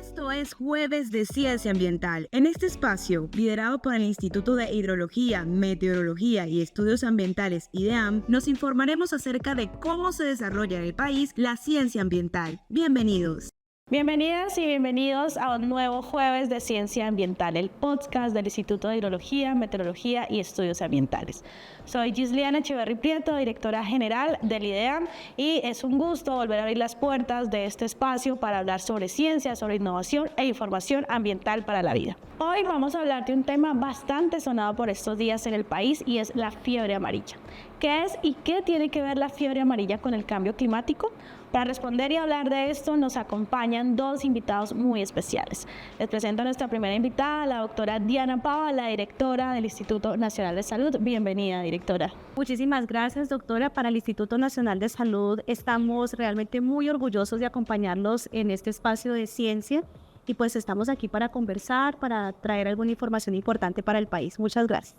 Esto es Jueves de Ciencia Ambiental. En este espacio, liderado por el Instituto de Hidrología, Meteorología y Estudios Ambientales IDEAM, nos informaremos acerca de cómo se desarrolla en el país la ciencia ambiental. Bienvenidos. Bienvenidas y bienvenidos a un nuevo Jueves de Ciencia Ambiental, el podcast del Instituto de Hidrología, Meteorología y Estudios Ambientales. Soy Gisliana Echeverry Prieto, directora general del IDEAM, y es un gusto volver a abrir las puertas de este espacio para hablar sobre ciencia, sobre innovación e información ambiental para la vida. Hoy vamos a hablar de un tema bastante sonado por estos días en el país y es la fiebre amarilla. ¿Qué es y qué tiene que ver la fiebre amarilla con el cambio climático? Para responder y hablar de esto nos acompañan dos invitados muy especiales. Les presento a nuestra primera invitada, la doctora Diana Pava, la directora del Instituto Nacional de Salud. Bienvenida, directora. Muchísimas gracias, doctora. Para el Instituto Nacional de Salud estamos realmente muy orgullosos de acompañarlos en este espacio de ciencia y pues estamos aquí para conversar, para traer alguna información importante para el país. Muchas gracias.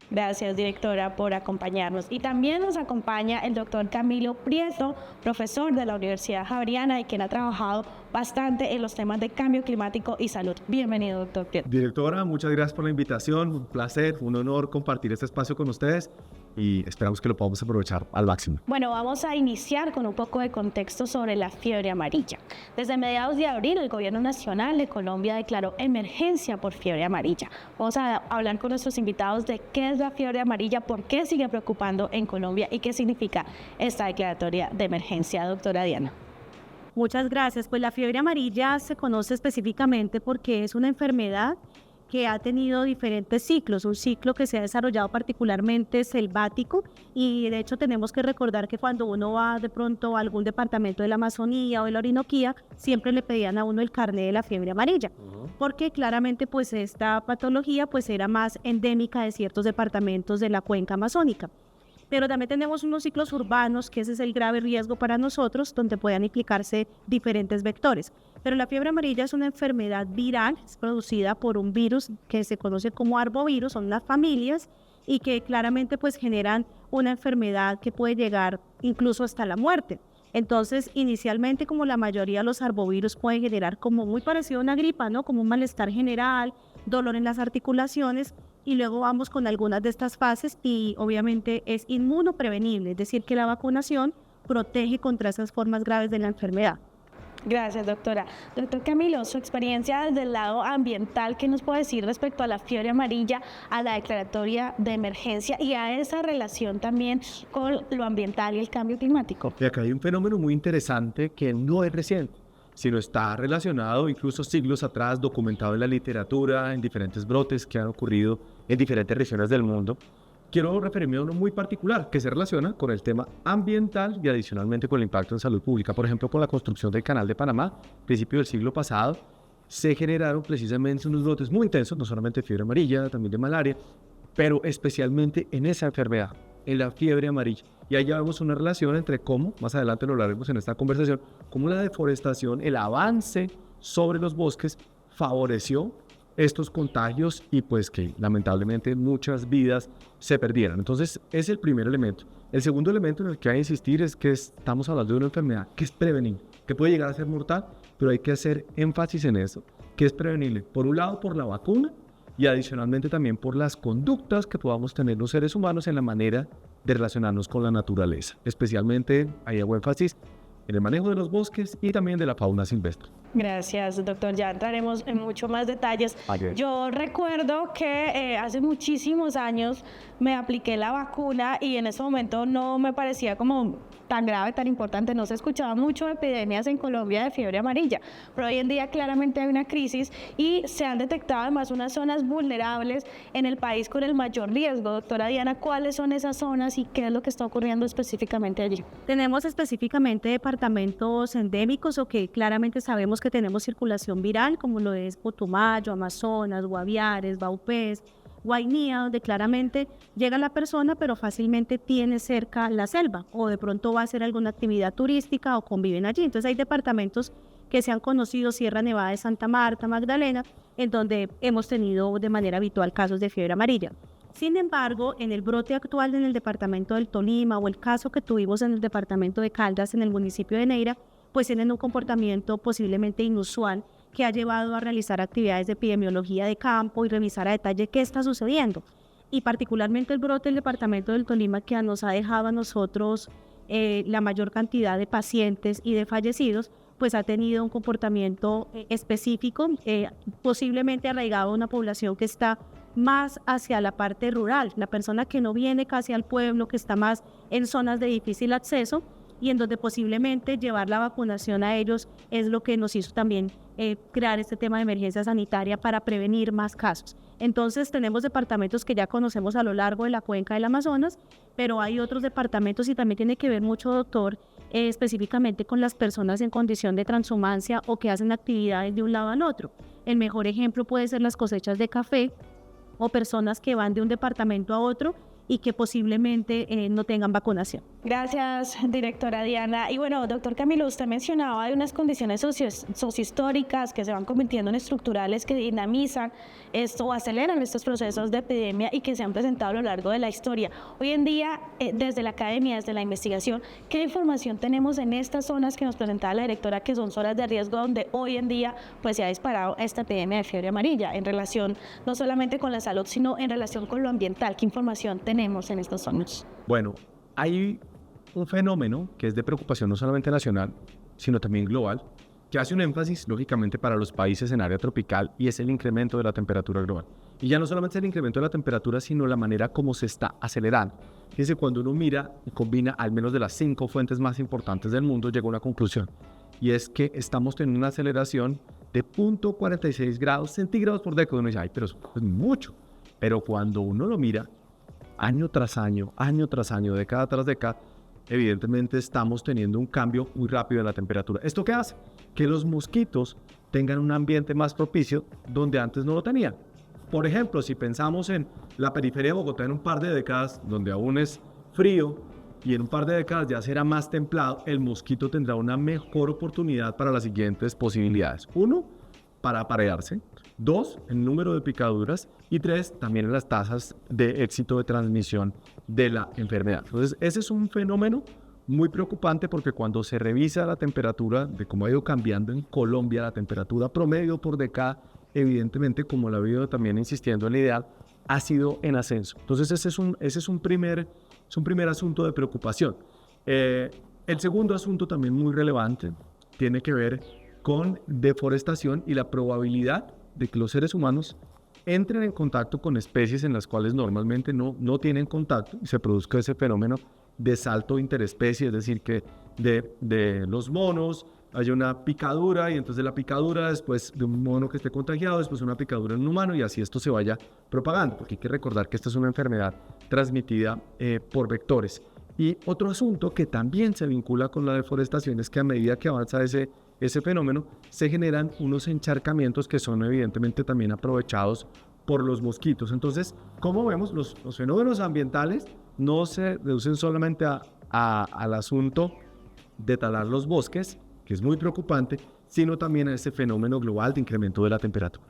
Gracias, directora, por acompañarnos. Y también nos acompaña el doctor Camilo Prieto, profesor de la Universidad Javeriana y quien ha trabajado bastante en los temas de cambio climático y salud. Bienvenido, doctor Prieto. Directora, muchas gracias por la invitación. Un placer, un honor compartir este espacio con ustedes y esperamos que lo podamos aprovechar al máximo. Bueno, vamos a iniciar con un poco de contexto sobre la fiebre amarilla. Desde mediados de abril, el Gobierno Nacional de Colombia declaró emergencia por fiebre amarilla. Vamos a hablar con nuestros invitados de qué es la fiebre amarilla, por qué sigue preocupando en Colombia y qué significa esta declaratoria de emergencia, doctora Diana. Muchas gracias. Pues la fiebre amarilla se conoce específicamente porque es una enfermedad que ha tenido diferentes ciclos, un ciclo que se ha desarrollado particularmente selvático y de hecho tenemos que recordar que cuando uno va de pronto a algún departamento de la Amazonía o de la Orinoquía, siempre le pedían a uno el carné de la fiebre amarilla, porque claramente pues esta patología pues era más endémica de ciertos departamentos de la cuenca amazónica. Pero también tenemos unos ciclos urbanos, que ese es el grave riesgo para nosotros, donde puedan implicarse diferentes vectores. Pero la fiebre amarilla es una enfermedad viral, es producida por un virus que se conoce como arbovirus, son las familias, y que claramente pues generan una enfermedad que puede llegar incluso hasta la muerte. Entonces, inicialmente, como la mayoría de los arbovirus pueden generar como muy parecido a una gripa, ¿no? Como un malestar general, dolor en las articulaciones, y luego vamos con algunas de estas fases y obviamente es inmunoprevenible, es decir, que la vacunación protege contra esas formas graves de la enfermedad. Gracias, doctora. Doctor Camilo, su experiencia desde el lado ambiental, ¿qué nos puede decir respecto a la fiebre amarilla, a la declaratoria de emergencia y a esa relación también con lo ambiental y el cambio climático? Y acá hay un fenómeno muy interesante que no es reciente, sino está relacionado incluso siglos atrás, documentado en la literatura, en diferentes brotes que han ocurrido en diferentes regiones del mundo. Quiero referirme a uno muy particular que se relaciona con el tema ambiental y adicionalmente con el impacto en salud pública. Por ejemplo, con la construcción del Canal de Panamá, a principios del siglo pasado, se generaron precisamente unos brotes muy intensos, no solamente de fiebre amarilla, también de malaria, pero especialmente en esa enfermedad, en la fiebre amarilla. Y ahí ya vemos una relación entre cómo, más adelante lo hablaremos en esta conversación, cómo la deforestación, el avance sobre los bosques favoreció estos contagios y pues que lamentablemente muchas vidas se perdieron. Entonces es el primer elemento. El segundo elemento en el que hay que insistir es que estamos hablando de una enfermedad que es prevenible, que puede llegar a ser mortal, pero hay que hacer énfasis en eso, que es prevenible, por un lado por la vacuna y adicionalmente también por las conductas que podamos tener los seres humanos en la manera de relacionarnos con la naturaleza. Especialmente hay hago énfasis en el manejo de los bosques y también de la fauna silvestre. Gracias, doctor. Ya entraremos en mucho más detalles. Yo recuerdo que hace muchísimos años me apliqué la vacuna y en ese momento no me parecía como tan grave, tan importante. No se escuchaba mucho de epidemias en Colombia de fiebre amarilla, pero hoy en día claramente hay una crisis y se han detectado además unas zonas vulnerables en el país con el mayor riesgo. Doctora Diana, ¿cuáles son esas zonas y qué es lo que está ocurriendo específicamente allí? Tenemos específicamente departamentos endémicos o que claramente sabemos que tenemos circulación viral, como lo es Putumayo, Amazonas, Guaviares, Vaupés, Guainía, donde claramente llega la persona, pero fácilmente tiene cerca la selva, o de pronto va a hacer alguna actividad turística o conviven allí. Entonces hay departamentos que se han conocido, Sierra Nevada de Santa Marta, Magdalena, en donde hemos tenido de manera habitual casos de fiebre amarilla. Sin embargo, en el brote actual en el departamento del Tolima o el caso que tuvimos en el departamento de Caldas, en el municipio de Neira, pues tienen un comportamiento posiblemente inusual que ha llevado a realizar actividades de epidemiología de campo y revisar a detalle qué está sucediendo. Y particularmente el brote del departamento del Tolima, que nos ha dejado a nosotros la mayor cantidad de pacientes y de fallecidos, pues ha tenido un comportamiento específico, posiblemente arraigado a una población que está más hacia la parte rural, la persona que no viene casi al pueblo, que está más en zonas de difícil acceso y en donde posiblemente llevar la vacunación a ellos es lo que nos hizo también crear este tema de emergencia sanitaria para prevenir más casos. Entonces tenemos departamentos que ya conocemos a lo largo de la cuenca del Amazonas, pero hay otros departamentos y también tiene que ver mucho, doctor, específicamente con las personas en condición de transhumancia o que hacen actividades de un lado al otro. El mejor ejemplo puede ser las cosechas de café o personas que van de un departamento a otro y que posiblemente no tengan vacunación. Gracias, directora Diana. Y bueno, doctor Camilo, usted mencionaba de unas condiciones sociohistóricas que se van convirtiendo en estructurales que dinamizan esto o aceleran estos procesos de epidemia y que se han presentado a lo largo de la historia. Hoy en día, desde la academia, desde la investigación, ¿qué información tenemos en estas zonas que nos presentaba la directora, que son zonas de riesgo donde hoy en día pues se ha disparado esta epidemia de fiebre amarilla en relación no solamente con la salud, sino en relación con lo ambiental? ¿Qué información tenemos en estas zonas? Bueno, hay un fenómeno que es de preocupación no solamente nacional, sino también global, que hace un énfasis, lógicamente, para los países en área tropical, y es el incremento de la temperatura global. Y ya no solamente es el incremento de la temperatura, sino la manera como se está acelerando. Fíjense, cuando uno mira y combina al menos de las 5 fuentes más importantes del mundo, llega a una conclusión, y es que estamos teniendo una aceleración de 0.46 grados centígrados por década. Uno dice, ay, pero eso es mucho. Pero cuando uno lo mira, año tras año, década tras década, evidentemente estamos teniendo un cambio muy rápido en la temperatura. ¿Esto qué hace? Que los mosquitos tengan un ambiente más propicio donde antes no lo tenían. Por ejemplo, si pensamos en la periferia de Bogotá en un par de décadas, donde aún es frío, y en un par de décadas ya será más templado, el mosquito tendrá una mejor oportunidad para las siguientes posibilidades. 1, para aparearse. 2, el número de picaduras. Y 3, también en las tasas de éxito de transmisión de la enfermedad. Entonces, ese es un fenómeno muy preocupante, porque cuando se revisa la temperatura, de cómo ha ido cambiando en Colombia la temperatura promedio por década, evidentemente, como lo ha habido también insistiendo en la ideal, ha sido en ascenso. Entonces, ese es un primer asunto de preocupación. El segundo asunto, también muy relevante, tiene que ver con deforestación y la probabilidad de que los seres humanos entren en contacto con especies en las cuales normalmente no tienen contacto, y se produzca ese fenómeno de salto interespecie, es decir, que de los monos hay una picadura, y entonces de la picadura, después de un mono que esté contagiado, después una picadura en un humano, y así esto se vaya propagando, porque hay que recordar que esta es una enfermedad transmitida por vectores. Y otro asunto que también se vincula con la deforestación es que a medida que avanza ese fenómeno, se generan unos encharcamientos que son evidentemente también aprovechados por los mosquitos. Entonces, como vemos, los fenómenos ambientales no se reducen solamente al asunto de talar los bosques, que es muy preocupante, sino también a ese fenómeno global de incremento de la temperatura.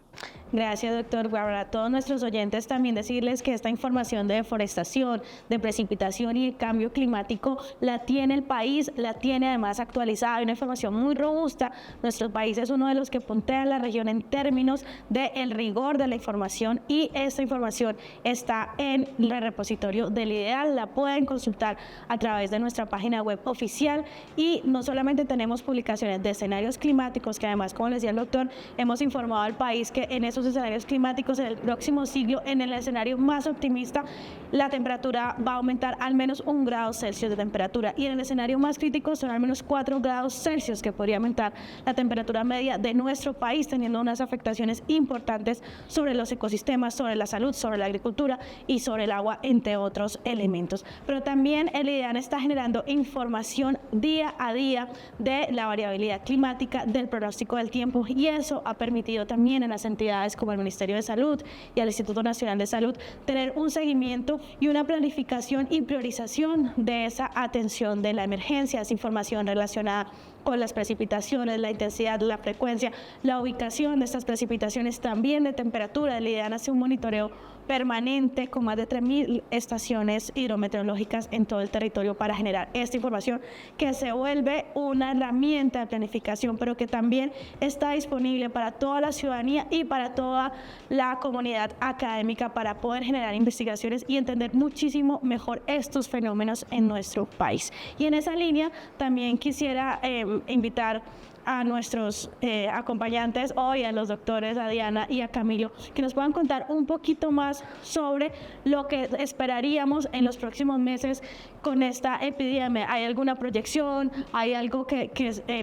Gracias, doctor. Para todos nuestros oyentes también decirles que esta información de deforestación, de precipitación y de cambio climático la tiene el país, la tiene además actualizada, una información muy robusta. Nuestro país es uno de los que puntea en la región en términos del rigor de la información, y esta información está en el repositorio del IDEAL. La pueden consultar a través de nuestra página web oficial, y no solamente tenemos publicaciones de escenarios climáticos, que además, como les decía el doctor, hemos informado al país que en esos escenarios climáticos, en el próximo siglo, en el escenario más optimista, la temperatura va a aumentar al menos 1 grado Celsius de temperatura, y en el escenario más crítico son al menos 4 grados Celsius que podría aumentar la temperatura media de nuestro país, teniendo unas afectaciones importantes sobre los ecosistemas, sobre la salud, sobre la agricultura y sobre el agua, entre otros elementos. Pero también el IDEAN está generando información día a día de la variabilidad climática, del pronóstico del tiempo, y eso ha permitido también en las entidades como el Ministerio de Salud y el Instituto Nacional de Salud tener un seguimiento y una planificación y priorización de esa atención de la emergencia, esa información relacionada con las precipitaciones, la intensidad, la frecuencia, la ubicación de estas precipitaciones, también de temperatura. El IDEAN hace un monitoreo permanente con más de 3.000 estaciones hidrometeorológicas en todo el territorio para generar esta información que se vuelve una herramienta de planificación, pero que también está disponible para toda la ciudadanía y para toda la comunidad académica para poder generar investigaciones y entender muchísimo mejor estos fenómenos en nuestro país. Y en esa línea también quisiera invitar a nuestros acompañantes hoy, a los doctores, a Diana y a Camilo, que nos puedan contar un poquito más sobre lo que esperaríamos en los próximos meses con esta epidemia. ¿Hay alguna proyección? ¿Hay algo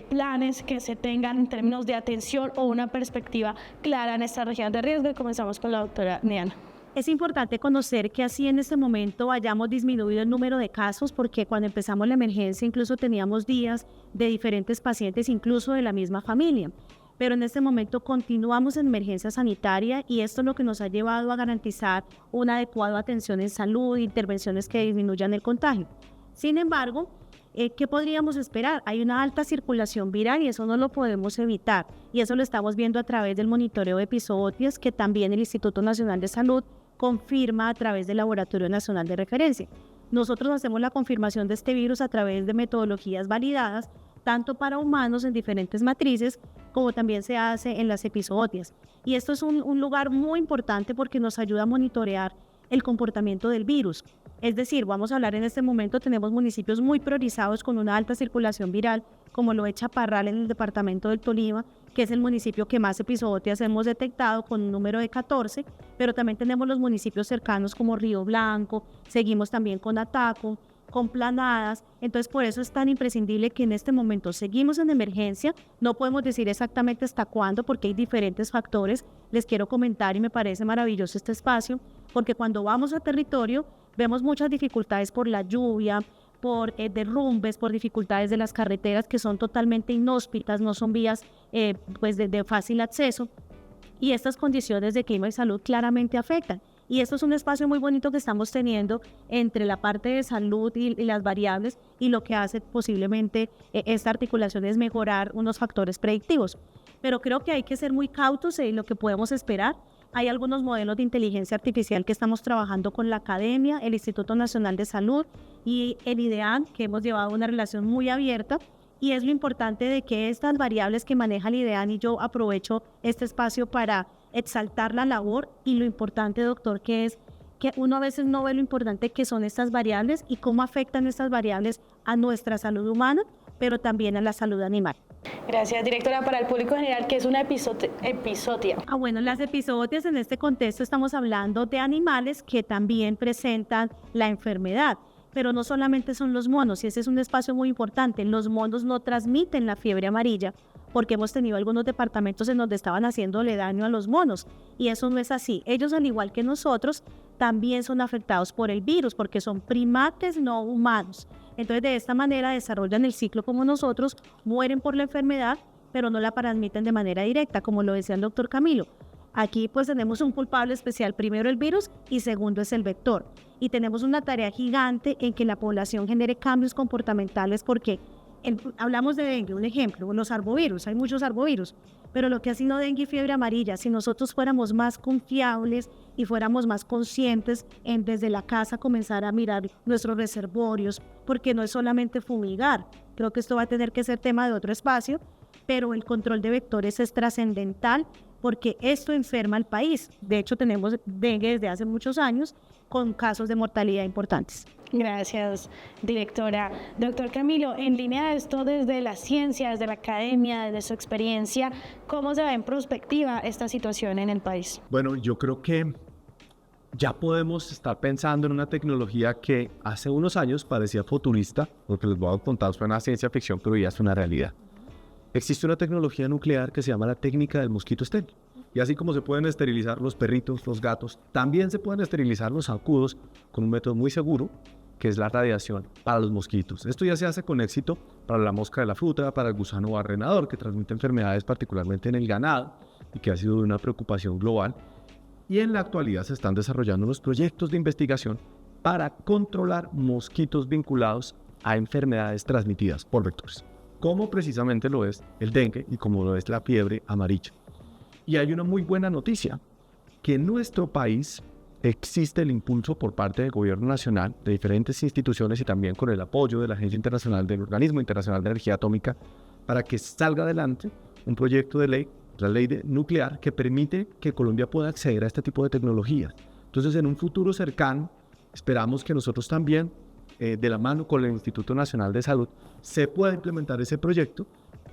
planes que se tengan en términos de atención o una perspectiva clara en esta región de riesgo? Y comenzamos con la doctora Diana. Es importante conocer que así en este momento hayamos disminuido el número de casos, porque cuando empezamos la emergencia incluso teníamos días de diferentes pacientes, incluso de la misma familia. Pero en este momento continuamos en emergencia sanitaria y esto es lo que nos ha llevado a garantizar una adecuada atención en salud, intervenciones que disminuyan el contagio. Sin embargo, ¿qué podríamos esperar? Hay una alta circulación viral y eso no lo podemos evitar. Y eso lo estamos viendo a través del monitoreo de epizootias que también el Instituto Nacional de Salud confirma a través del Laboratorio Nacional de Referencia. Nosotros hacemos la confirmación de este virus a través de metodologías validadas, tanto para humanos en diferentes matrices, como también se hace en las epizootias. Y esto es un lugar muy importante porque nos ayuda a monitorear el comportamiento del virus. Es decir, vamos a hablar en este momento, tenemos municipios muy priorizados con una alta circulación viral, como lo es Chaparral en el departamento del Tolima, que es el municipio que más epizootias hemos detectado con un número de 14, pero también tenemos los municipios cercanos como Río Blanco, seguimos también con Ataco, con Planadas. Entonces por eso es tan imprescindible que en este momento seguimos en emergencia. No podemos decir exactamente hasta cuándo porque hay diferentes factores. Les quiero comentar y me parece maravilloso este espacio porque cuando vamos a territorio vemos muchas dificultades por la lluvia, por derrumbes, por dificultades de las carreteras que son totalmente inhóspitas, no son vías pues de fácil acceso, y estas condiciones de clima y salud claramente afectan. Y esto es un espacio muy bonito que estamos teniendo entre la parte de salud y las variables, y lo que hace posiblemente esta articulación es mejorar unos factores predictivos. Pero creo que hay que ser muy cautos en lo que podemos esperar. Hay algunos modelos de inteligencia artificial que estamos trabajando con la academia, el Instituto Nacional de Salud y el IDEAN, que hemos llevado una relación muy abierta. Y es lo importante de que estas variables que maneja el IDEAN, y yo aprovecho este espacio para exaltar la labor y lo importante, doctor, que es que uno a veces no ve lo importante que son estas variables y cómo afectan estas variables a nuestra salud humana, pero también a la salud animal. Gracias, directora. Para el público general, ¿qué es una epizootia? Bueno, las epizootias en este contexto estamos hablando de animales que también presentan la enfermedad, pero no solamente son los monos, y ese es un espacio muy importante. Los monos no transmiten la fiebre amarilla, porque hemos tenido algunos departamentos en donde estaban haciéndole daño a los monos, y eso no es así. Ellos, al igual que nosotros, también son afectados por el virus, porque son primates no humanos. Entonces, de esta manera desarrollan el ciclo como nosotros, mueren por la enfermedad, pero no la transmiten de manera directa, como lo decía el doctor Camilo. Aquí pues tenemos un culpable especial, primero el virus y segundo es el vector. Y tenemos una tarea gigante en que la población genere cambios comportamentales porque hablamos de dengue, un ejemplo, los arbovirus, hay muchos arbovirus, pero lo que ha sido dengue y fiebre amarilla, si nosotros fuéramos más confiables y fuéramos más conscientes en desde la casa comenzar a mirar nuestros reservorios, porque no es solamente fumigar, creo que esto va a tener que ser tema de otro espacio, pero el control de vectores es trascendental porque esto enferma al país. De hecho, tenemos dengue desde hace muchos años con casos de mortalidad importantes. Gracias, directora. Doctor Camilo, en línea de esto, desde la ciencia, desde la academia, desde su experiencia, ¿cómo se ve en perspectiva esta situación en el país? Bueno, yo creo que ya podemos estar pensando en una tecnología que hace unos años parecía futurista, lo que les voy a contar suena a ciencia ficción, pero ya es una realidad. Existe una tecnología nuclear que se llama la técnica del mosquito estéril. Y así como se pueden esterilizar los perritos, los gatos, también se pueden esterilizar los zancudos con un método muy seguro, que es la radiación para los mosquitos. Esto ya se hace con éxito para la mosca de la fruta, para el gusano barrenador, que transmite enfermedades particularmente en el ganado y que ha sido de una preocupación global. Y en la actualidad se están desarrollando unos proyectos de investigación para controlar mosquitos vinculados a enfermedades transmitidas por vectores, como precisamente lo es el dengue y como lo es la fiebre amarilla. Y hay una muy buena noticia, que en nuestro país existe el impulso por parte del gobierno nacional, de diferentes instituciones y también con el apoyo de la Agencia Internacional del Organismo Internacional de Energía Atómica, para que salga adelante un proyecto de ley, la ley nuclear, que permite que Colombia pueda acceder a este tipo de tecnologías. Entonces, en un futuro cercano, esperamos que nosotros también, de la mano con el Instituto Nacional de Salud, se pueda implementar ese proyecto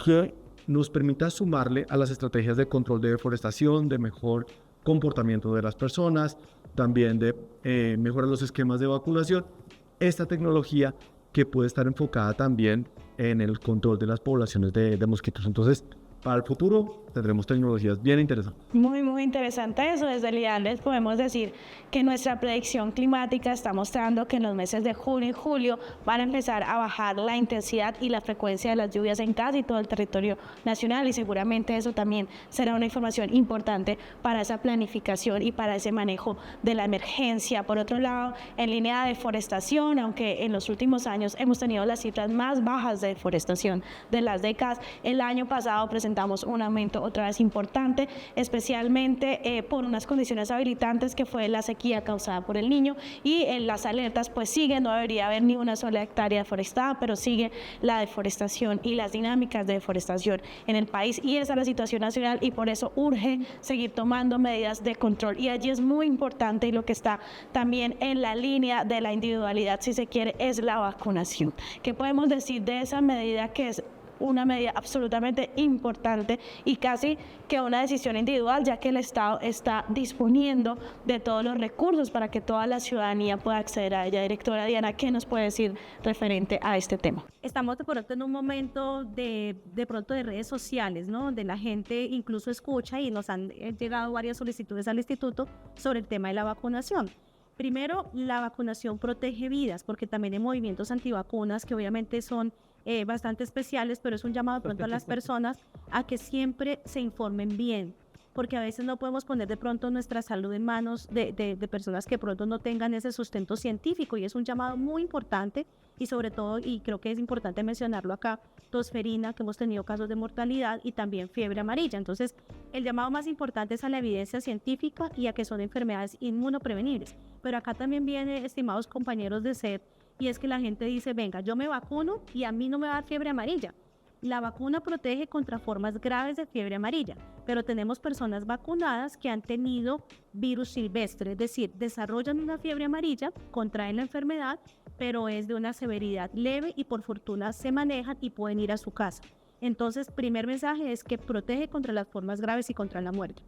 que nos permita sumarle a las estrategias de control de deforestación, de mejor comportamiento de las personas, también de mejorar los esquemas de vacunación, esta tecnología que puede estar enfocada también en el control de las poblaciones de mosquitos. Entonces, para el futuro tendremos tecnologías bien interesantes. Muy, muy interesante eso. Desde el IDAN les podemos decir que nuestra predicción climática está mostrando que en los meses de junio y julio van a empezar a bajar la intensidad y la frecuencia de las lluvias en casi todo el territorio nacional, y seguramente eso también será una información importante para esa planificación y para ese manejo de la emergencia. Por otro lado, en línea de deforestación, aunque en los últimos años hemos tenido las cifras más bajas de deforestación de las décadas, el año pasado presentamos un aumento otra vez importante, especialmente por unas condiciones habilitantes que fue la sequía causada por el Niño, y en las alertas pues siguen, no debería haber ni una sola hectárea deforestada, pero sigue la deforestación y las dinámicas de deforestación en el país, y esa es la situación nacional, y por eso urge seguir tomando medidas de control. Y allí es muy importante, y lo que está también en la línea de la individualidad, si se quiere, es la vacunación. ¿Qué podemos decir de esa medida, que es una medida absolutamente importante y casi que una decisión individual, ya que el Estado está disponiendo de todos los recursos para que toda la ciudadanía pueda acceder a ella? Directora Diana, ¿qué nos puede decir referente a este tema? Estamos de pronto en un momento de pronto de redes sociales, ¿no? Donde la gente incluso escucha, y nos han llegado varias solicitudes al instituto sobre el tema de la vacunación. Primero, la vacunación protege vidas, porque también hay movimientos antivacunas que obviamente son bastante especiales, pero es un llamado de pronto a las personas a que siempre se informen bien, porque a veces no podemos poner de pronto nuestra salud en manos de personas que pronto no tengan ese sustento científico, y es un llamado muy importante. Y sobre todo, y creo que es importante mencionarlo acá, tosferina, que hemos tenido casos de mortalidad, y también fiebre amarilla. Entonces, el llamado más importante es a la evidencia científica y a que son enfermedades inmunoprevenibles. Pero acá también viene, estimados compañeros de SED, y es que la gente dice, venga, yo me vacuno y a mí no me va a dar fiebre amarilla. La vacuna protege contra formas graves de fiebre amarilla, pero tenemos personas vacunadas que han tenido virus silvestre, es decir, desarrollan una fiebre amarilla, contraen la enfermedad, pero es de una severidad leve y por fortuna se manejan y pueden ir a su casa. Entonces, primer mensaje es que protege contra las formas graves y contra la muerte.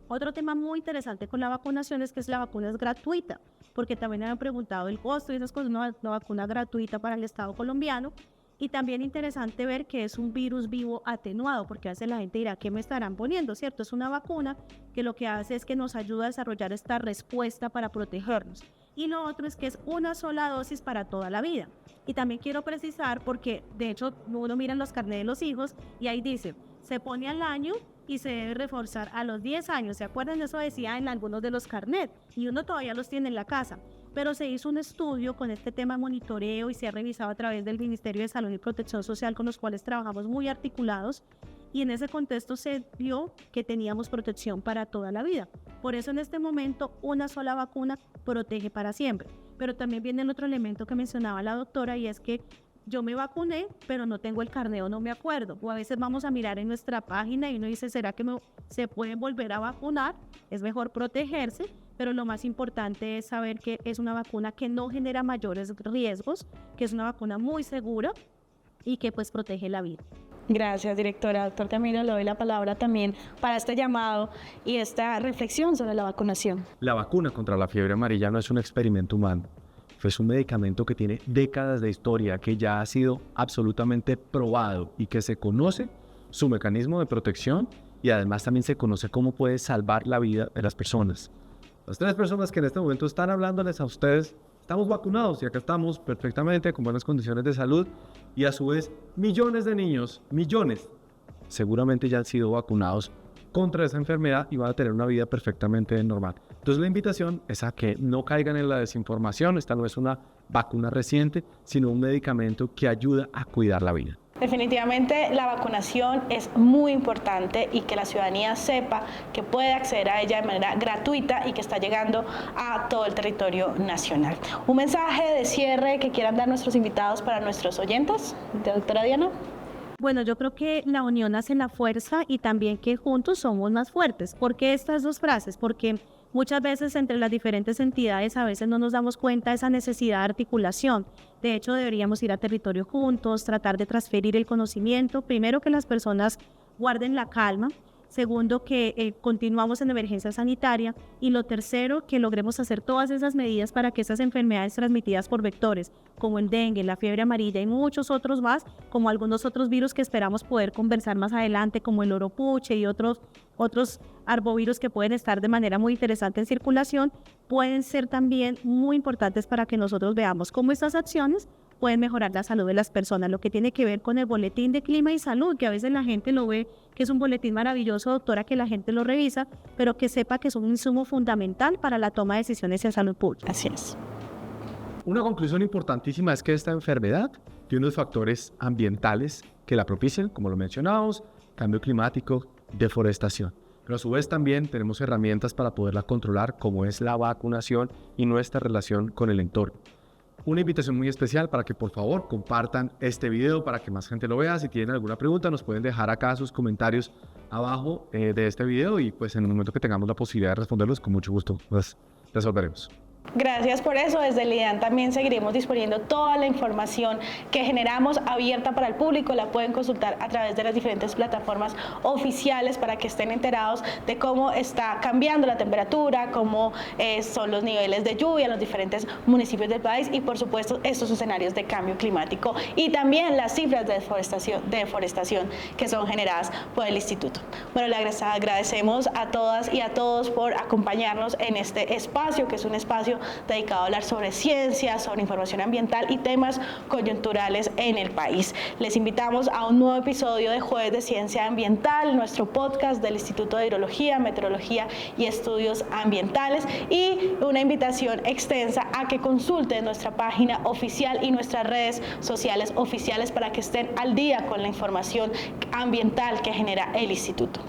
Otro tema muy interesante con la vacunación es que la vacuna es gratuita, porque también me han preguntado el costo y esas cosas. Una vacuna gratuita para el Estado colombiano. Y también interesante ver que es un virus vivo atenuado, porque a veces la gente dirá, ¿qué me estarán poniendo? ¿Cierto? Es una vacuna que lo que hace es que nos ayuda a desarrollar esta respuesta para protegernos. Y lo otro es que es una sola dosis para toda la vida. Y también quiero precisar, porque de hecho uno mira en los carnets de los hijos y ahí dice, se pone al año y se debe reforzar a los 10 años. ¿Se acuerdan? Eso decía en algunos de los carnets, y uno todavía los tiene en la casa. Pero se hizo un estudio con este tema de monitoreo y se ha revisado a través del Ministerio de Salud y Protección Social, con los cuales trabajamos muy articulados, y en ese contexto se vio que teníamos protección para toda la vida. Por eso en este momento una sola vacuna protege para siempre. Pero también viene el otro elemento que mencionaba la doctora, y es que yo me vacuné, pero no tengo el carnet o no me acuerdo. O a veces vamos a mirar en nuestra página y uno dice, ¿será que se pueden volver a vacunar? Es mejor protegerse, pero lo más importante es saber que es una vacuna que no genera mayores riesgos, que es una vacuna muy segura y que pues protege la vida. Gracias, directora. Doctor Tamiro, le doy la palabra también para este llamado y esta reflexión sobre la vacunación. La vacuna contra la fiebre amarilla no es un experimento humano. Es un medicamento que tiene décadas de historia, que ya ha sido absolutamente probado y que se conoce su mecanismo de protección, y además también se conoce cómo puede salvar la vida de las personas. Las 3 personas que en este momento están hablándoles a ustedes, estamos vacunados y acá estamos perfectamente con buenas condiciones de salud, y a su vez millones de niños, millones, seguramente ya han sido vacunados contra esa enfermedad y van a tener una vida perfectamente normal. Entonces la invitación es a que no caigan en la desinformación. Esta no es una vacuna reciente, sino un medicamento que ayuda a cuidar la vida. Definitivamente la vacunación es muy importante y que la ciudadanía sepa que puede acceder a ella de manera gratuita y que está llegando a todo el territorio nacional. Un mensaje de cierre que quieran dar nuestros invitados para nuestros oyentes, doctora Diana. Bueno, yo creo que la unión hace la fuerza y también que juntos somos más fuertes. ¿Por qué estas dos frases? Porque muchas veces entre las diferentes entidades a veces no nos damos cuenta de esa necesidad de articulación. De hecho, deberíamos ir a territorio juntos, tratar de transferir el conocimiento. Primero, que las personas guarden la calma. Segundo, que continuamos en emergencia sanitaria. Y lo tercero, que logremos hacer todas esas medidas para que esas enfermedades transmitidas por vectores, como el dengue, la fiebre amarilla y muchos otros más, como algunos otros virus que esperamos poder conversar más adelante, como el oropuche y otros arbovirus que pueden estar de manera muy interesante en circulación, pueden ser también muy importantes para que nosotros veamos cómo estas acciones pueden mejorar la salud de las personas, lo que tiene que ver con el boletín de clima y salud, que a veces la gente lo ve que es un boletín maravilloso, doctora, que la gente lo revisa, pero que sepa que es un insumo fundamental para la toma de decisiones en salud pública. Así es. Una conclusión importantísima es que esta enfermedad tiene unos factores ambientales que la propician, como lo mencionábamos, cambio climático, deforestación. Pero a su vez también tenemos herramientas para poderla controlar, como es la vacunación y nuestra relación con el entorno. Una invitación muy especial para que por favor compartan este video para que más gente lo vea. Si tienen alguna pregunta nos pueden dejar acá sus comentarios abajo de este video y pues en el momento que tengamos la posibilidad de responderlos, con mucho gusto pues resolveremos. Gracias por eso. Desde el IDEAN también seguiremos disponiendo toda la información que generamos abierta para el público. La pueden consultar a través de las diferentes plataformas oficiales para que estén enterados de cómo está cambiando la temperatura, cómo son los niveles de lluvia en los diferentes municipios del país y por supuesto estos escenarios de cambio climático y también las cifras de deforestación que son generadas por el instituto. Bueno, le agradecemos a todas y a todos por acompañarnos en este espacio, que es un espacio dedicado a hablar sobre ciencia, sobre información ambiental y temas coyunturales en el país. Les invitamos a un nuevo episodio de Jueves de Ciencia Ambiental, nuestro podcast del Instituto de Hidrología, Meteorología y Estudios Ambientales, y una invitación extensa a que consulten nuestra página oficial y nuestras redes sociales oficiales para que estén al día con la información ambiental que genera el instituto.